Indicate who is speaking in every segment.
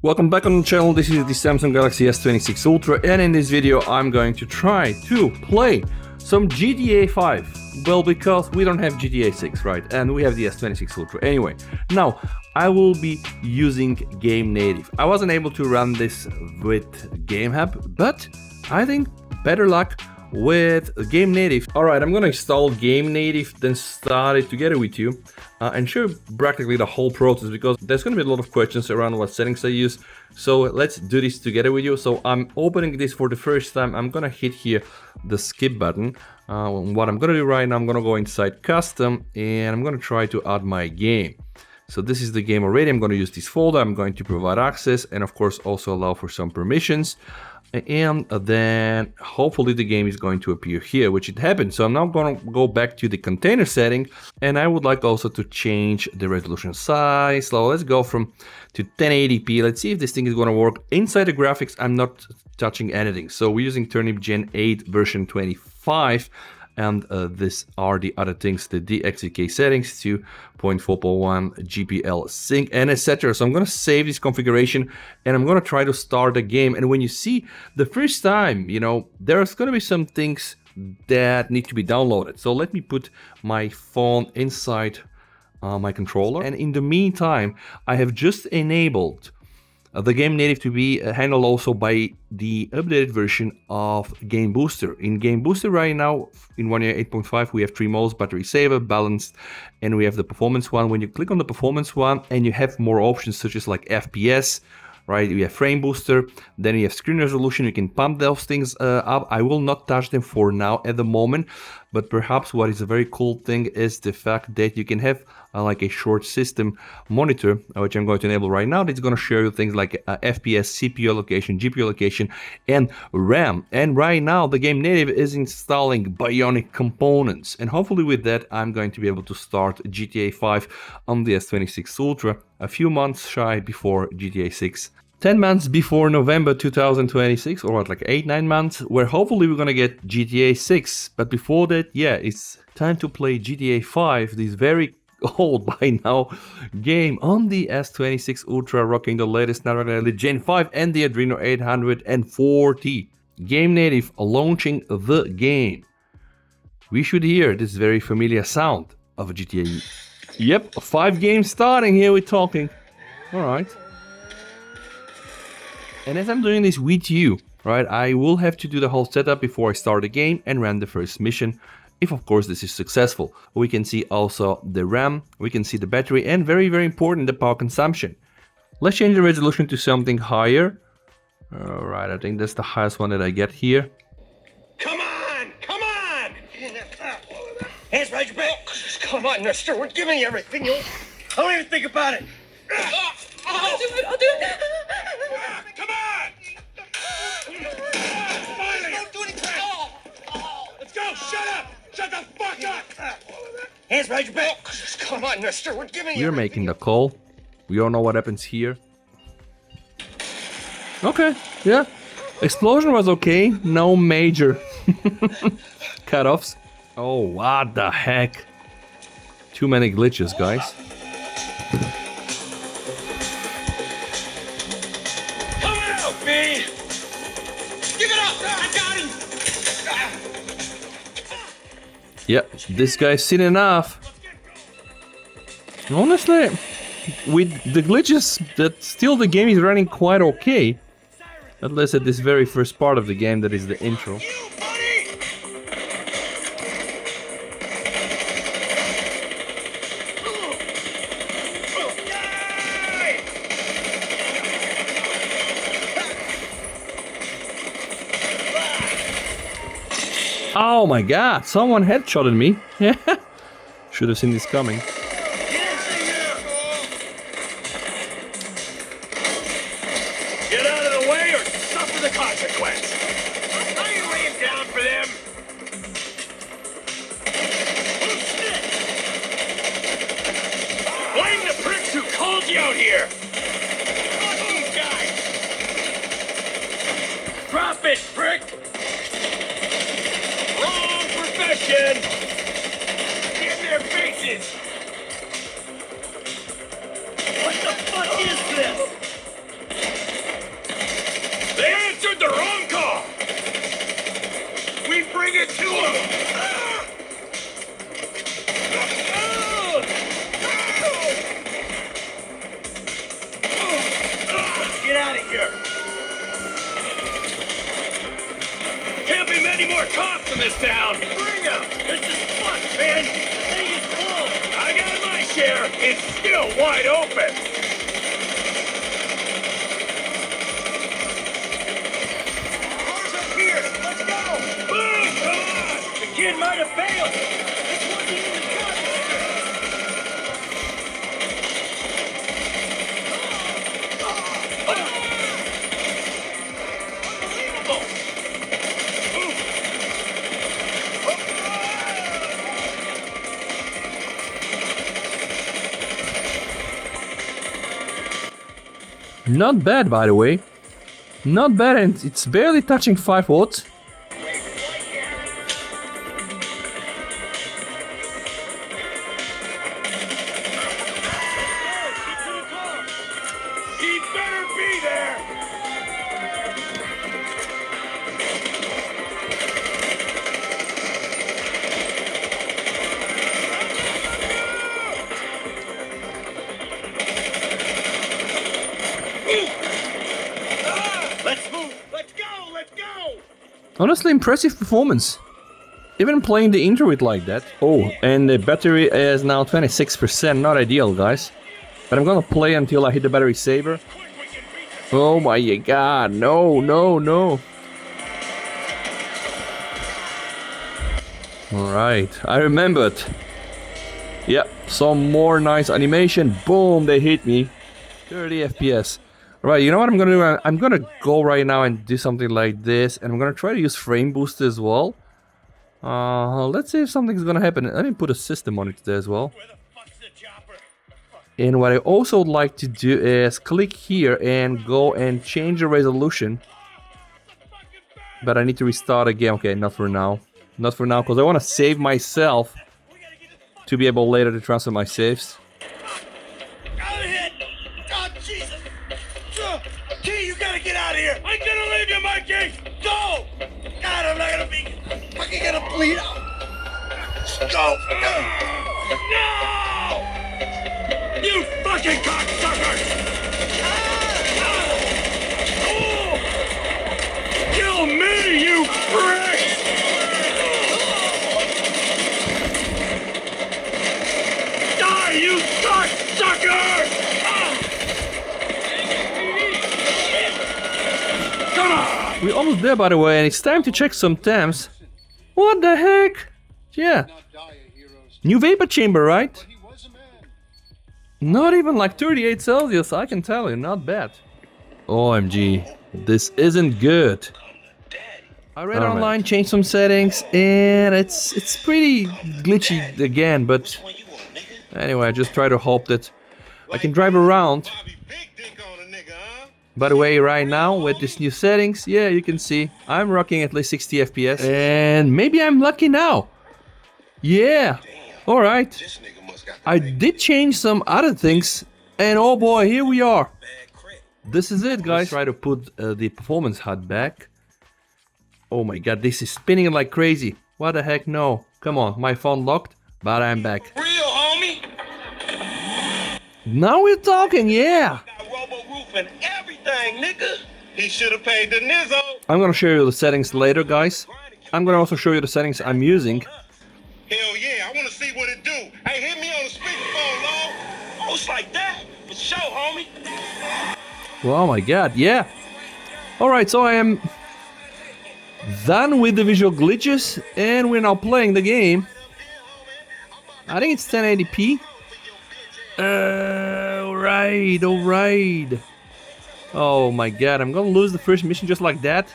Speaker 1: Welcome back on the channel. This is the Samsung Galaxy S26 Ultra, and in this video I'm going to try to play some GTA5. Well, because we don't have GTA6, right? And we have the S26 Ultra. Anyway, now I will be using Game Native. I wasn't able to run this with Game Hub, but I think better luck with Game Native. Alright, I'm gonna install Game Native, then start it together with you and show you practically the whole process, because there's gonna be a lot of questions around what settings I use. So let's do this together with you. So I'm opening this for the first time. I'm gonna hit here the skip button. What I'm gonna do right now, I'm gonna go inside custom and I'm gonna try to add my game. So this is the game already. I'm going to use this folder. I'm going to provide access and of course also allow for some permissions. And then hopefully the game is going to appear here, which it happened. So I'm now going to go back to the container setting, and I would like also to change the resolution size. So let's go from to 1080p. Let's see if this thing is going to work. Inside the graphics, I'm not touching anything. So we're using Turnip Gen 8 version 25. And these are the other things, the DXVK settings, 2.4.1 GPL sync, and etc. So I'm going to save this configuration and I'm going to try to start the game. And when you see the first time, you know, there's going to be some things that need to be downloaded. So let me put my phone inside my controller. And in the meantime, I have just enabled the Game Native to be handled also by the updated version of Game Booster. In Game Booster right now, in 1.8.5, we have 3 modes: battery saver, balanced, and we have the performance one. When you click on the performance one and you have more options such as like FPS, right? We have frame booster, then you have screen resolution. You can pump those things up. I will not touch them for now at the moment, but perhaps what is a very cool thing is the fact that you can have like a short system monitor, which I'm going to enable right now. It's going to show you things like FPS, CPU allocation, GPU allocation, and RAM. And right now the Game Native is installing Bionic components, and hopefully with that I'm going to be able to start GTA 5 on the S26 Ultra a few months shy before GTA 6. 10 months before November 2026, or what, like 8-9 months, where hopefully we're gonna get GTA 6. But before that, yeah, it's time to play GTA 5, this very old by now game on the S26 Ultra, rocking the latest Snapdragon Gen 5 and the Adreno 840. Game Native launching the game. We should hear this very familiar sound of a GTA. Yep, 5 games starting, here we're talking. Alright. And as I'm doing this with you, right, I will have to do the whole setup before I start the game and run the first mission, if of course this is successful. We can see also the RAM, we can see the battery, and very, very important, the power consumption. Let's change the resolution to something higher. Alright, I think that's the highest one that I get here.
Speaker 2: Come on! Come on! Hands behind your back. Come on, mister. We're giving you everything. I don't even think about it. I'll do it. I'll do it. Come on! Finally! Don't do anything. Let's go. Shut up. Shut the fuck up. Hands behind your back. Come on, mister. We're giving you
Speaker 1: We're making the call. We all know what happens here. Okay, yeah. Explosion was okay. No major cutoffs. Oh, what the heck. Too many glitches, guys.
Speaker 2: me! Give it up! I got him!
Speaker 1: Yeah, this guy's seen enough. Honestly, with the glitches, that still the game is running quite okay. At least at this very first part of the game, that is the intro. Oh my god, someone headshotted me. Should have seen this coming.
Speaker 2: Get out of the way or suffer the consequence. How you laying down for them? Blame the pricks who called you out here. Fuck these guys. Drop it, prick. Wrong profession! In their faces! What the fuck is this? Get out of here! Can't be many more cops in this town! Bring them! This is fun, man! The thing is full! I got my share! It's still wide open! Cars up here! Let's go! Boom! Come on! The kid might have failed! This wasn't even the gun!
Speaker 1: Not bad, by the way. Not bad, and it's barely touching 5 watts.
Speaker 2: He better be there! Let's move! Let's go! Let's go!
Speaker 1: Honestly, impressive performance. Even playing the intro with like that. Oh, and the battery is now 26%. Not ideal, guys. But I'm gonna play until I hit the battery saver. Oh my god, no, no, no. Alright, I remembered. Yep, some more nice animation. Boom, they hit me. 30 FPS. Right, you know what I'm gonna do? I'm gonna go right now and do something like this. And I'm gonna try to use frame boost as well. Let's see if something's gonna happen. Let me put a system on it there as well.
Speaker 2: Where the fuck's the chopper?
Speaker 1: And what I also would like to do is click here and go and change the resolution. But I need to restart again. Okay, not for now. Not for now, because I want to save myself to be able later to transfer my saves.
Speaker 2: Out of here! Oh, Jesus! Key, you gotta get out of here! I'm gonna leave you, Mikey! Go! God, I'm not gonna be fucking gonna bleed out! Go! No! You fucking cocksucker! Oh! Kill me, you prick! Die, you cocksucker! Come on!
Speaker 1: We're almost there, by the way, and it's time to check some temps. What the heck? Yeah. New vapor chamber, right? Not even like 38 Celsius, I can tell you, not bad. OMG, this isn't good. I read online, changed some settings, and it's pretty glitchy again, but anyway, I just try to hope that I can drive around. By the way, right now, with these new settings, yeah, you can see, I'm rocking at least 60 FPS, and maybe I'm lucky now. Yeah, alright. I did change some other things, and oh boy, here we are. This is it, guys. Try to put the performance HUD back. Oh my god, this is spinning like crazy. What the heck, no. Come on, my phone locked, but I'm back.
Speaker 2: Real, homie.
Speaker 1: Now we're talking, yeah.
Speaker 2: Got robo roof and everything, nigga. He should have paid the nizzo.
Speaker 1: I'm gonna show you the settings later, guys. I'm gonna also show you the settings I'm using.
Speaker 2: Hell yeah, I want to see what it do. Hey, hit me on the speakerphone, Lord. Oh, it's like that. For sure, homie.
Speaker 1: Oh my god, yeah. Alright, so I am done with the visual glitches, and we're now playing the game. I think it's 1080p. Alright, alright. Oh my god, I'm gonna lose the first mission just like that.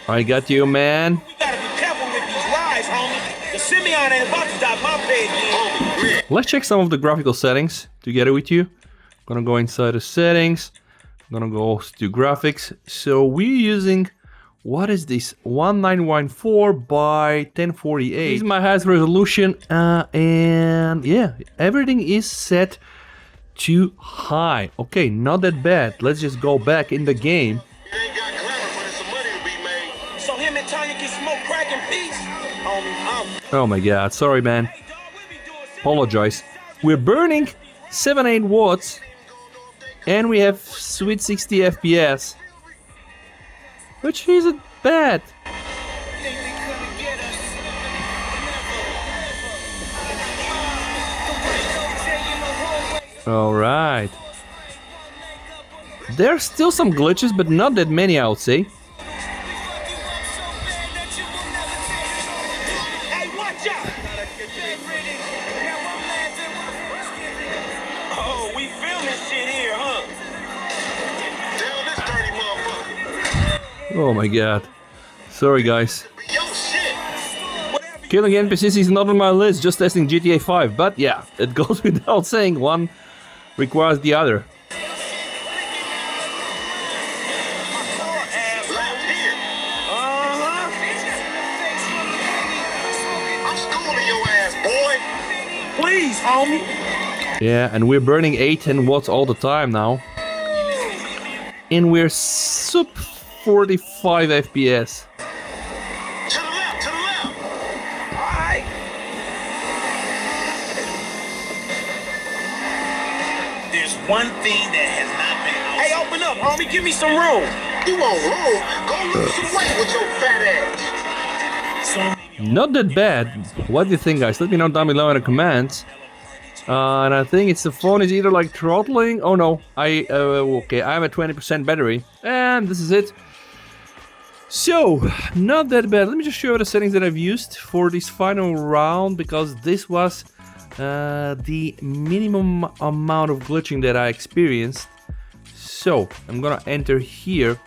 Speaker 1: I got you, man.
Speaker 2: You gotta be careful with these rides, homie. The Simeon ain't about to stop my page.
Speaker 1: Let's check some of the graphical settings together with you. Gonna go inside the settings. Gonna go to graphics. So we're using, what is this? 1914 by 1048. This is my highest resolution, and yeah, everything is set too high. Okay, not that bad. Let's just go back in the game.
Speaker 2: It ain't got glamour, but it's some money to be made. So him and Tanya can smoke crack in peace?
Speaker 1: Oh my god, sorry man. Apologize. We're burning 7-8 watts and we have sweet 60 FPS, which isn't bad. Alright. There's still some glitches, but not that many, I would say.
Speaker 2: Hey, watch out! Oh, we filming shit here, huh? Tell this dirty motherfucker.
Speaker 1: Oh my god. Sorry guys.
Speaker 2: Yo, shit!
Speaker 1: Killing NPCs is not on my list, just testing GTA5. But yeah, it goes without saying, one requires the other.
Speaker 2: Please, homie.
Speaker 1: Yeah, and we're burning 8-10 watts all the time now. And we're sub 45 FPS.
Speaker 2: To the left, to the left. Alright. There's one thing that has not been. Hey, open up, homie. Give me some room. You want room? Go lose some weight with your fat ass.
Speaker 1: Not that bad. What do you think, guys? Let me know down below in the comments. And I think the phone is either like throttling. Oh no, okay, I'm at 20% battery, and this is it. So, not that bad. Let me just show you the settings that I've used for this final round, because this was the minimum amount of glitching that I experienced. So, I'm gonna enter here,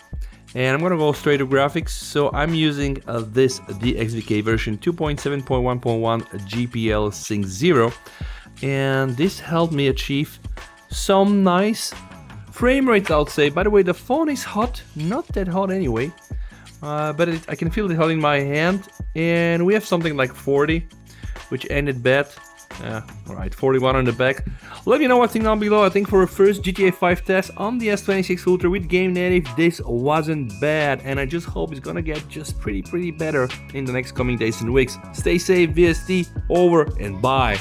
Speaker 1: and I'm gonna go straight to graphics. So, I'm using this DXVK version 2.7.1.1 GPL Sync 0. And this helped me achieve some nice frame rates, I'll say. By the way, the phone is hot, not that hot anyway, but I can feel it hot in my hand. And we have something like 40, which ended bad. Alright, 41 on the back. Let me know what you think down below. I think for a first GTA 5 test on the S26 Ultra with Game Native, this wasn't bad, and I just hope it's gonna get just pretty better in the next coming days and weeks. Stay safe, VST, over and bye.